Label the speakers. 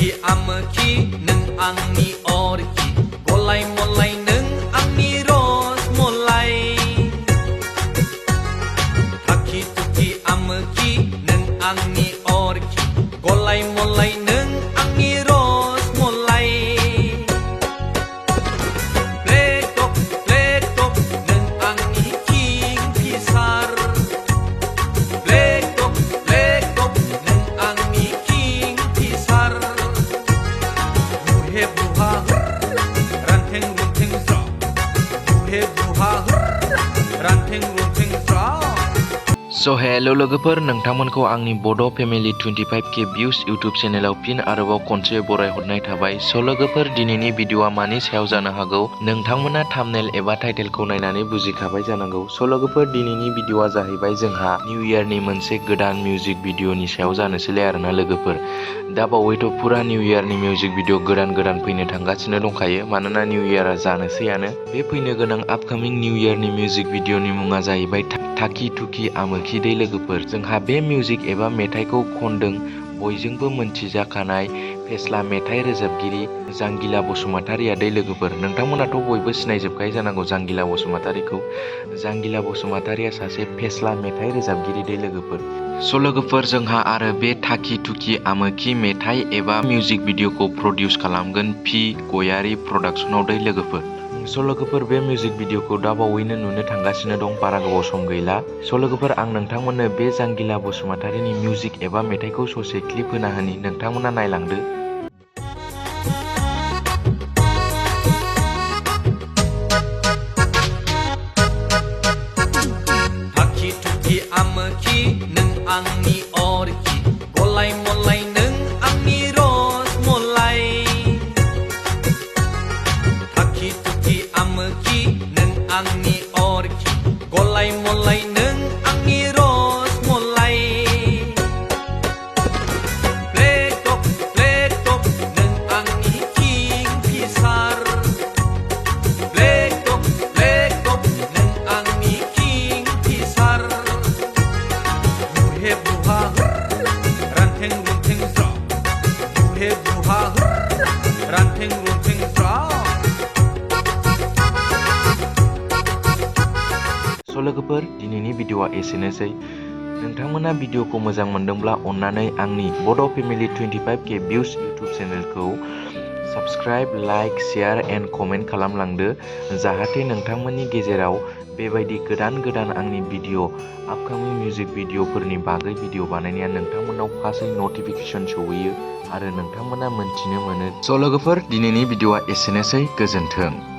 Speaker 1: तुकि आमोखि नों आंनि अरखि गलाय मलाय नों आंनि रसमलाय ताकि तुकि आमोखि नों आंनि अरखि गलाय मलाय नों आंनि रसमलाय नों आंनि किं फिसार नों आंनि किं फिसार बुहे बुहा रान्थें रुन्थें ज्रा बुहे बुहा रान्थें रुन्थें ज्रा।
Speaker 2: सो हेलो लोगोफोर, नोंथांमोनखौ आंनि बड' फेमिलि 25K भिउस इउटुब चेनेलाव फिन आरोबाव खनसे बरायहरनाय थाबाय। सो लोगोफोर, दिनैनि भिडिअआ मानि सायाव जानो हागौ नोंथांमोना थाम्बनेल एबा टाइटेलखौ नायनानै बुजिखाबाय जानांगौ। सो लोगोफोर, दिनैनि भिडिअआ जाहैबाय जोंहा निउ इयारनि मोनसे गोदान मिउजिक भिडिअनि सायाव जानोसैलाय आरोना लोगोफोर। दा बावैथ' फुरा निउ इयारनि मिउजिक भिडिअ गोदान फैनो थांगासिनो दंखायो, मानोना निउ इयारा जानोसैयानो। बे फैनो गोनां आपकामिं निउ इयारनि मिउजिक भिडिअनि मुङा जाहैबाय ताकि तुकि आमोखि दै लोगोफोर। जोंहा बे मिउजिक एबा मेथाइखौ खनदों बयजोंबो मोनथिजाखानाय फेस्ला मेथाइ रोजाबगिरि जांगिला बसुमतारिया दै लोगोफोर। नोंथांमोनाथ' बयबो सिनायजोबखायो जानांगौ जांगिला बसुमतारिखौ। जांगिला बसुमतारिया सासे फेस्ला मेथाइ रोजाबगिरि दै लोगोफोर। स' लोगोफोर, जोंहा आरो बे ताकि तुकि आमोखि मेथाइ एबा मिउजिक भिडिअखौ प्रडिउस खालामगोन गयारि प्रडाक्सनाव दै लोगोफोर। स' लोगोफोर, बे मिउजिक भिडिअखौ दा बावैनो नुनो थांगासिनो दं, बारा गोबाव सम गैला। स' लोगोफोर, आं नोंथांमोननो बे जांगिला बसुमतारिनि मिउजिक एबा मेथाइखौ ससे क्लिप होना होनि, नोंथांमोना नायलांदो।
Speaker 1: ताकि तुकि आमोखि नों आंनि अरखि गलाय मलाय नों आंनि रसमलाय ताकि तुकि आमोखि नों आंनि अरखि गलाय मलाय नों आंनि रसमलाय नों आंनि किं फिसार नों आंनि किं फिसार बुहे बुहा रान्थें रुन्थें ज्रा बुहे बुहा रान्थें रुन्थें ज्रा।
Speaker 2: स' लोगोफोर, दिनैनि भिडिअआ एसेनोसै। नोंथांमोना भिडिअखौ मोजां मोनदोंब्ला अन्नानै आंनि बड' फेमिलि 25K भिउस इउटुब चेनेलखौ subscribe, like, share and comment खालामलांदो, जाहाथे नोंथांमोननि गेजेराव बेबायदि गोदान आंनि भिडिअ आपकामिं मिउजिक भिडिअफोरनि बागै भिडिअ बानायनाया नोंथांमोनाव फार्स्टयै नटिफिकेसन सौहैयो आरो नोंथांमोना मोनथिनो मोनो। स' लोगोफोर, दिनैनि भिडिअआ एसेनोसै, गोजोन्थों।